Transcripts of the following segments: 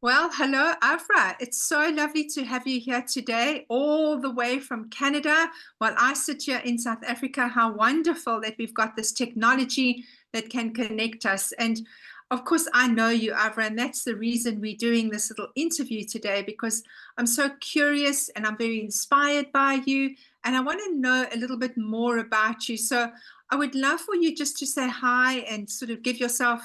Well, hello, Avra. It's so lovely to have you here today, all the way from Canada, while I sit here in South Africa. How wonderful that we've got this technology that can connect us. And of course, I know you, Avra, and that's the reason we're doing this little interview today, because I'm so curious and I'm very inspired by you. And I want to know a little bit more about you. So I would love for you just to say hi and sort of give yourself,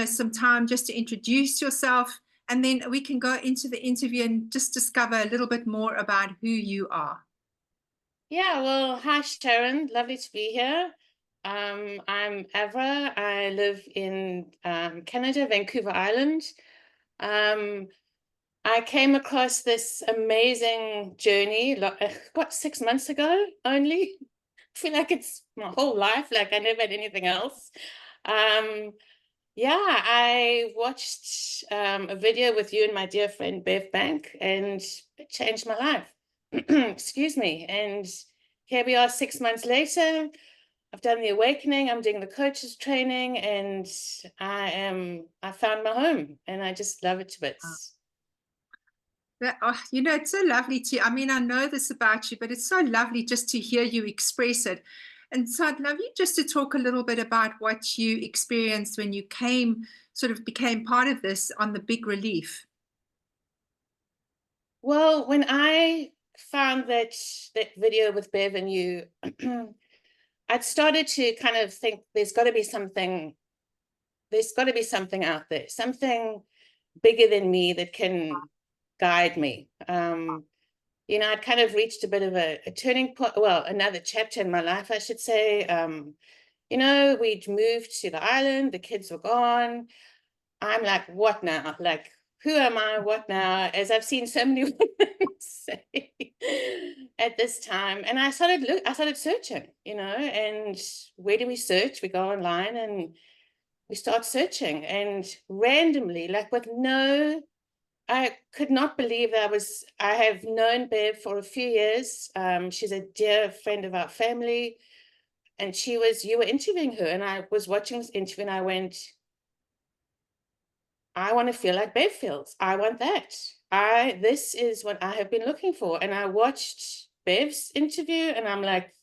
some time just to introduce yourself, and then we can go into the interview and just discover a little bit more about who you are. Yeah, well, hi Sharon, lovely to be here. I'm Avra. I live in Canada, Vancouver Island. Um, I came across this amazing journey, what, 6 months ago only. I feel like it's my whole life, like I never had anything else. Um, yeah, I watched a video with you and my dear friend Bev Bank, and it changed my life. Excuse me. And here we are 6 months later. I've done the awakening, I'm doing the coaches training, and I found my home and I just love it to bits. It's so lovely I mean, I know this about you, but it's so lovely just to hear you express it. And so I'd love you just to talk a little bit about what you experienced when you sort of became part of this on the big relief. Well, when I found that video with Bev and you, I'd started to kind of think there's got to be something out there, something bigger than me that can guide me. I'd kind of reached a bit of a turning point, well, another chapter in my life, I should say. We'd moved to the island, the kids were gone. I'm like, what now? Like, who am I? What now? As I've seen so many women say at this time. And I started searching, and where do we search? We go online and we start searching, and randomly, like with no, I could not believe I have known Bev for a few years. She's a dear friend of our family, and you were interviewing her, and I was watching this interview, and I went, I want to feel like Bev feels. I want that. This is what I have been looking for. And I watched Bev's interview, and I'm like,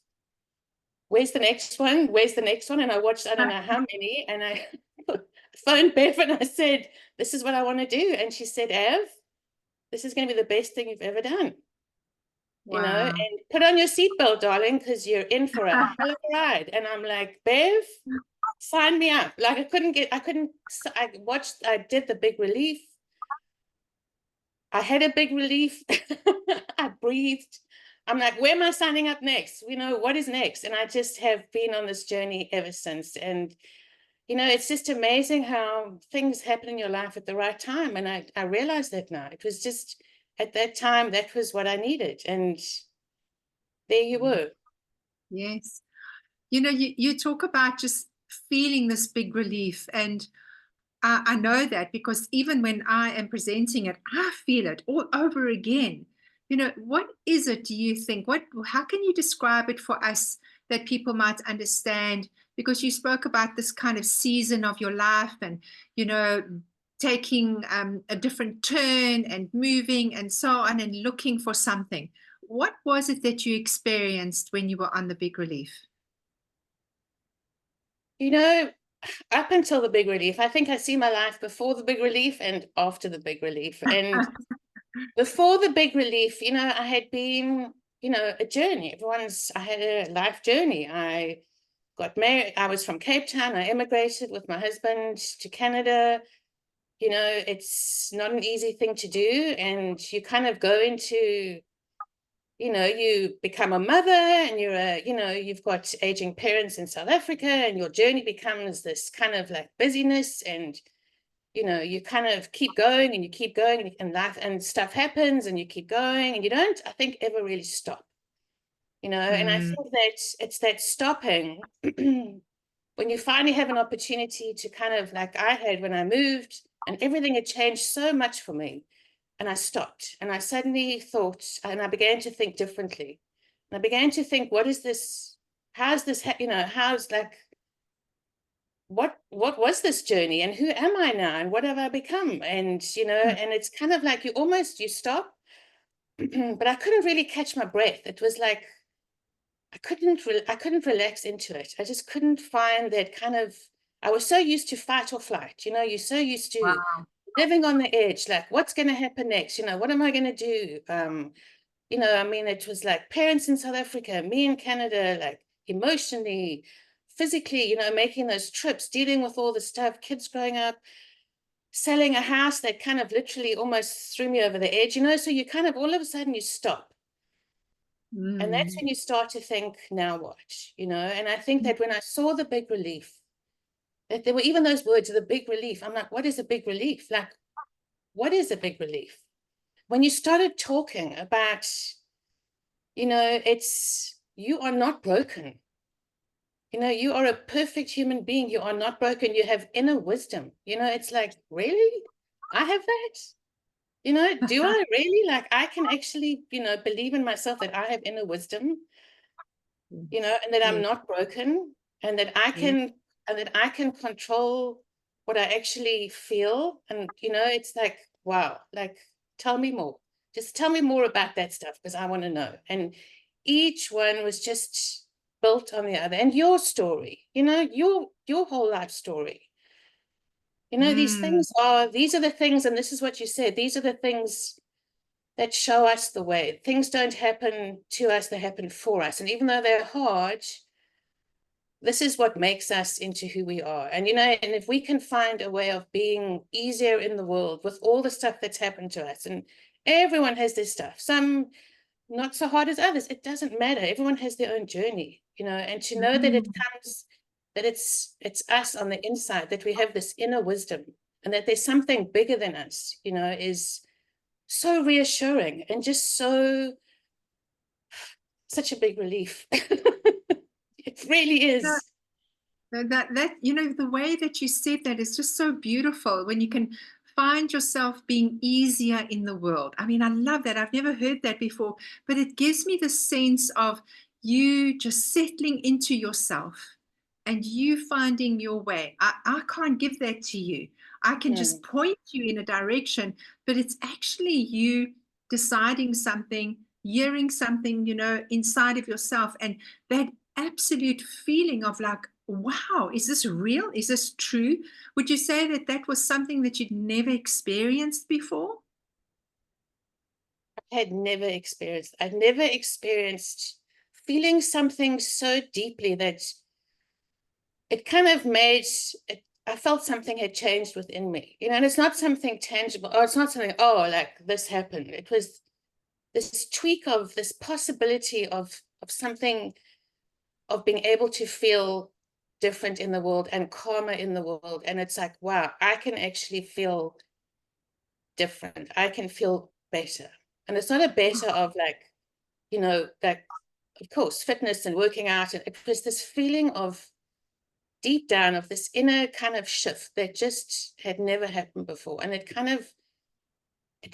where's the next one? Where's the next one? And I watched, I don't know how many, and I phoned Bev and I said, this is what I want to do. And she said, Av, this is going to be the best thing you've ever done. And Wow. put on your seatbelt, darling, because you're in for a hell of a ride. And I'm like, Bev, sign me up. Like I did the big relief. I had a big relief. I breathed. I'm like, where am I signing up next? What is next? And I just have been on this journey ever since. And, it's just amazing how things happen in your life at the right time. And I realized that now. It was just at that time, that was what I needed. And there you were. Yes. You talk about just feeling this big relief. And I know that because even when I am presenting it, I feel it all over again. What is it, do you think? How can you describe it for us that people might understand? Because you spoke about this kind of season of your life and, you know, taking a different turn and moving and so on and looking for something. What was it that you experienced when you were on the big relief? You know, up until the big relief, I think I see my life before the big relief and after the big relief. And before the big relief, I had been, a journey. I had a life journey. I got married. I was from Cape Town. I immigrated with my husband to Canada. It's not an easy thing to do. And you kind of go into, you become a mother, and you've got aging parents in South Africa, and your journey becomes this kind of like busyness, and you kind of keep going and you keep going, and life and stuff happens and you keep going, and you don't, I think, ever really stop. And I Mm, think that it's that stopping when you finally have an opportunity to kind of, like I had when I moved, and everything had changed so much for me, and I stopped and I suddenly thought, and I began to think differently. And I began to think, what is this? How's this? How's like, what was this journey, and who am I now, and what have I become? And and it's kind of like you stop, but I couldn't really catch my breath. It was like I couldn't relax into it. I just couldn't find that kind of. I was so used to fight or flight. You're so used to Wow. living on the edge, like what's going to happen next? What am I going to do? I mean, it was like parents in South Africa, me in Canada, like emotionally, physically, making those trips, dealing with all the stuff, kids growing up, selling a house that kind of literally almost threw me over the edge, so you kind of all of a sudden you stop. And that's Mm. when you start to think, now what? And I think that when I saw the big relief, that there were even those words, the big relief, I'm like, what is a big relief? Like, what is a big relief? When you started talking about, it's, you are not broken. You are a perfect human being. You are not broken. You have inner wisdom. It's like, really? I have that? Do I really? Like, I can actually, believe in myself that I have inner wisdom, and that I'm Yeah. not broken, and that I Yeah. can, control what I actually feel. And, it's like, wow, like, tell me more. Just tell me more about that stuff, because I want to know. And each one was just built on the other. And your story, your whole life story. Mm. These are the things, and this is what you said, these are the things that show us the way. Things don't happen to us, they happen for us. And even though they're hard, this is what makes us into who we are. And and if we can find a way of being easier in the world with all the stuff that's happened to us, and everyone has this stuff, some not so hard as others, it doesn't matter. Everyone has their own journey, and to know that Mm. it's us on the inside, that we have this inner wisdom, and that there's something bigger than us, is so reassuring, and just such a big relief. It really Yeah. is. The way that you said that is just so beautiful when you can find yourself being easier in the world. I mean, I love that. I've never heard that before, but it gives me the sense of you just settling into yourself and you finding your way. I can't give that to you. I can just Mm. point you in a direction, but it's actually you deciding something, hearing something, inside of yourself. And that absolute feeling of like, wow, is this real? Is this true? Would you say that that was something that you'd never experienced before? I'd never experienced feeling something so deeply that it kind of made it, I felt something had changed within me, and it's not something tangible, or it's not something, oh, like this happened. It was this tweak of this possibility of something, of being able to feel different in the world and calmer in the world. And it's like, wow, I can actually feel different. I can feel better. And it's not a better of like, like, of course, fitness and working out. And it was this feeling of deep down of this inner kind of shift that just had never happened before. And it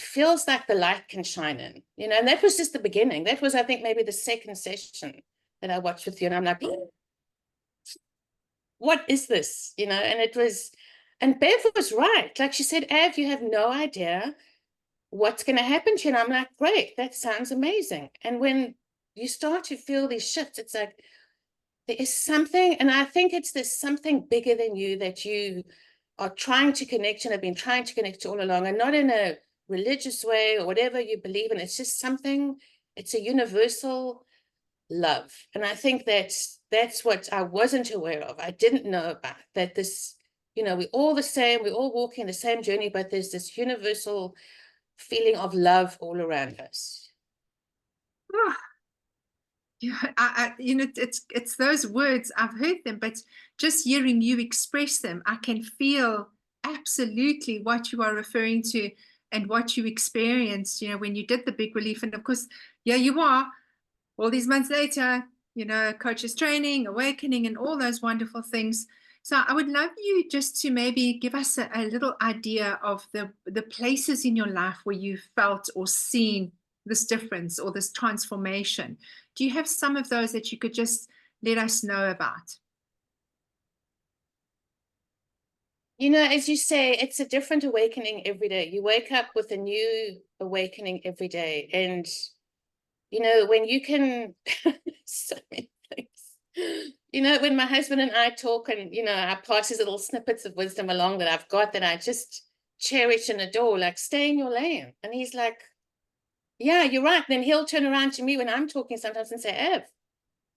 feels like the light can shine in, and that was just the beginning. That was, I think, maybe the second session that I watched with you. And I'm like, what is this? And it was, and Bev was right. Like she said, Av, you have no idea what's going to happen to you. And I'm like, great, that sounds amazing. And when you start to feel these shifts, it's like, there is something, and I think it's this something bigger than you that you are trying to connect and have been trying to connect to all along, and not in a religious way or whatever you believe in. It's just something, it's a universal love. And I think that's what I wasn't aware of. I didn't know about that. This, we're all the same, we're all walking the same journey, but there's this universal feeling of love all around us. Oh, yeah, it's those words. I've heard them, but just hearing you express them, I can feel absolutely what you are referring to and what you experienced, when you did the big relief. And of course, yeah, you are all these months later, coaches training, awakening, and all those wonderful things. So I would love you just to maybe give us a little idea of the places in your life where you felt or seen this difference or this transformation. Do you have some of those that you could just let us know about? You know, as you say, it's a different awakening every day. You wake up with a new awakening every day. And, you know, when you can, so many things. You know, when my husband and I talk and, you know, I pass these little snippets of wisdom along that I've got that I just cherish and adore, like stay in your lane. And he's like, yeah, you're right. Then he'll turn around to me when I'm talking sometimes and say, Ev,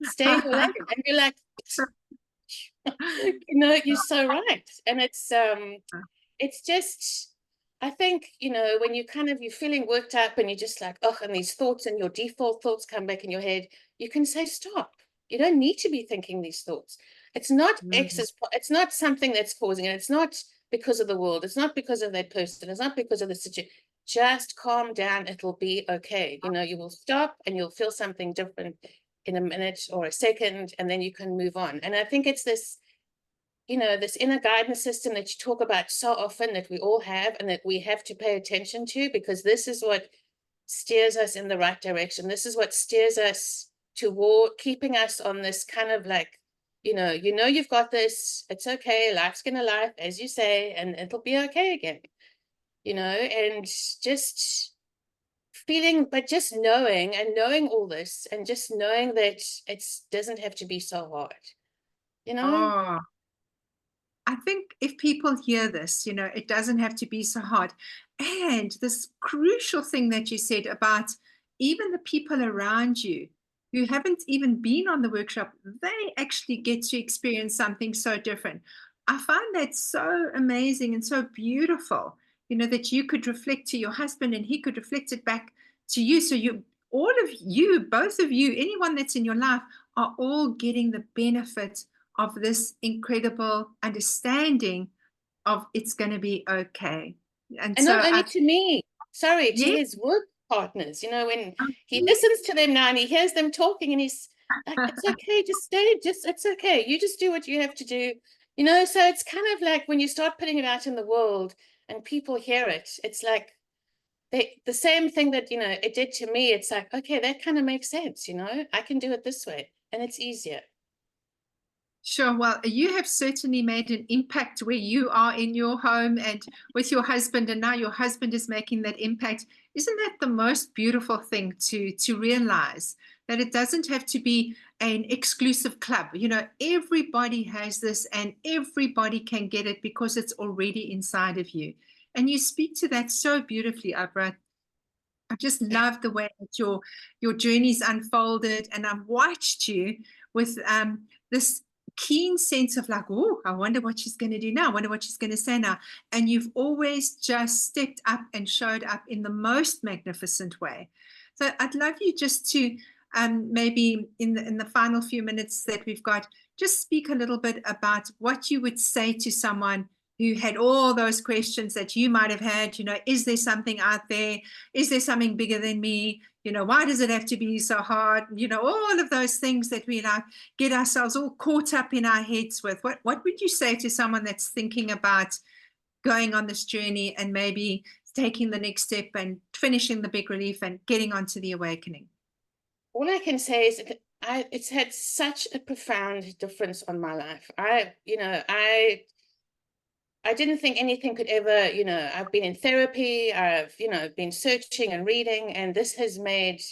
stay in your lane. And you're like, you know, you're so right. And it's just, I think, you know, when you kind of, you're feeling worked up and you're just like, oh, and these thoughts and your default thoughts come back in your head, you can say, stop. You don't need to be thinking these thoughts. It's not it's not something that's causing it. It's not because of the world. It's not because of that person. It's not because of the situation. Just calm down. It'll be okay. You know, you will stop and you'll feel something different in a minute or a second, and then you can move on. And I think it's this, you know, this inner guidance system that you talk about so often, that we all have and that we have to pay attention to, because this is what steers us in the right direction. This is what steers us toward keeping us on this kind of like, you know, you've got this, it's okay, life's gonna life, as you say, and it'll be okay again, you know, and just feeling, but just knowing and knowing all this and just knowing that it doesn't have to be so hard, you know? Oh, I think if people hear this, you know, it doesn't have to be so hard. And this crucial thing that you said about even the people around you who haven't even been on the workshop, they actually get to experience something so different. I find that so amazing and so beautiful, you know, that you could reflect to your husband and he could reflect it back to you. So all of you, both of you, anyone that's in your life, are all getting the benefit of this incredible understanding of it's going to be okay. And And so not only I, to me, sorry, to yeah, his work partners, you know, when he listens to them now and he hears them talking and he's like, it's okay, just stay, just, it's okay. You just do what you have to do, you know? So it's kind of like when you start putting it out in the world and people hear it, it's like the same thing that, you know, it did to me. It's like, okay, that kind of makes sense, you know, I can do it this way and it's easier. sure. Well, you have certainly made an impact where you are in your home and with your husband, and now your husband is making that impact. Isn't that the most beautiful thing to realize that it doesn't have to be an exclusive club? You know, everybody has this and everybody can get it because it's already inside of you. And you speak to that so beautifully, Avra. I just love the way that your journey's unfolded, and I've watched you with this keen sense of like, oh, I wonder what she's going to do now. I wonder what she's going to say now. And you've always just stepped up and showed up in the most magnificent way. So I'd love you just to maybe in the final few minutes that we've got, just speak a little bit about what you would say to someone who had all those questions that you might have had. You know, is there something out there? Is there something bigger than me? You know, why does it have to be so hard? You know, all of those things that we like get ourselves all caught up in our heads with. What would you say to someone that's thinking about going on this journey and maybe taking the next step and finishing the big relief and getting onto the awakening? All I can say is it's had such a profound difference on my life. I didn't think anything could ever, you know, I've been in therapy, I've, you know, been searching and reading, and this has made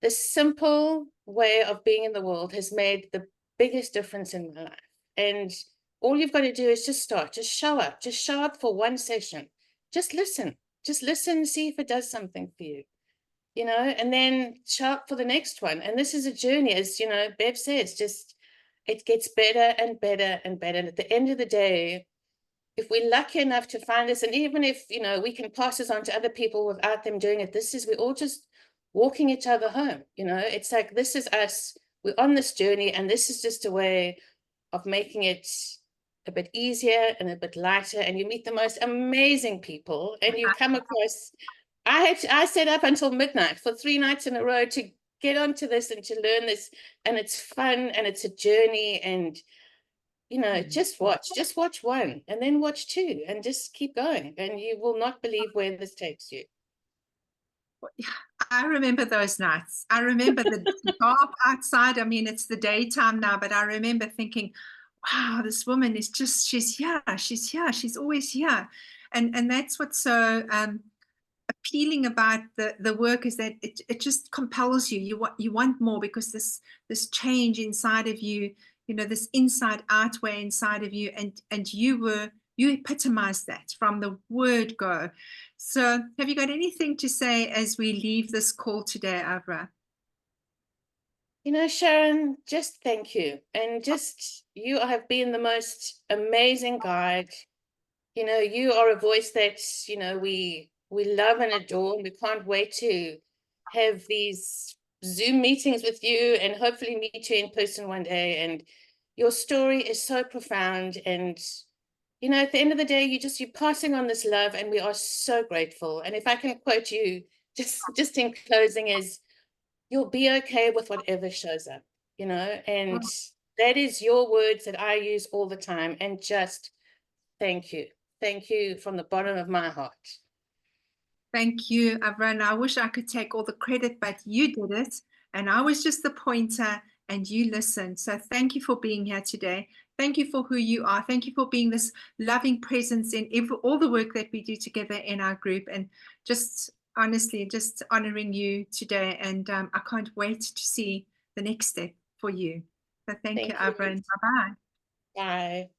this simple way of being in the world has made the biggest difference in my life. And all you've got to do is just start, just show up for one session, just listen, see if it does something for you, you know, and then show up for the next one. And this is a journey, as you know, Bev says, just it gets better and better and better. And at the end of the day, if we're lucky enough to find this, and even if, you know, we can pass this on to other people without them doing it, we're all just walking each other home. You know, it's like, this is us, we're on this journey, and this is just a way of making it a bit easier and a bit lighter. And you meet the most amazing people, and you come across, I stayed up until midnight for 3 nights in a row to get onto this and to learn this, and it's fun and it's a journey. And you know, just watch one and then watch two and just keep going, and you will not believe where this takes you. I remember those nights. I remember the dark outside. I mean, it's the daytime now, but I remember thinking, wow, this woman is just, she's here, she's always here. And that's what's so appealing about the work, is that it just compels you. You want more, because this change inside of you, this inside out way inside of you, and you epitomize that from the word go. So have you got anything to say as we leave this call today, Avra? Sharon, just thank you. And just, you have been the most amazing guide. You are a voice that, we love and adore, and we can't wait to have these Zoom meetings with you and hopefully meet you in person one day. And your story is so profound. And, at the end of the day, you're passing on this love, and we are so grateful. And if I can quote you just in closing, is you'll be okay with whatever shows up, and that is your words that I use all the time. And just thank you. Thank you from the bottom of my heart. Thank you, Avra. I wish I could take all the credit, but you did it. And I was just the pointer, and you listened. So thank you for being here today. Thank you for who you are. Thank you for being this loving presence in all the work that we do together in our group. And just honestly, just honoring you today. And I can't wait to see the next step for you. So thank you, Thank you. Avra, and bye-bye. Bye.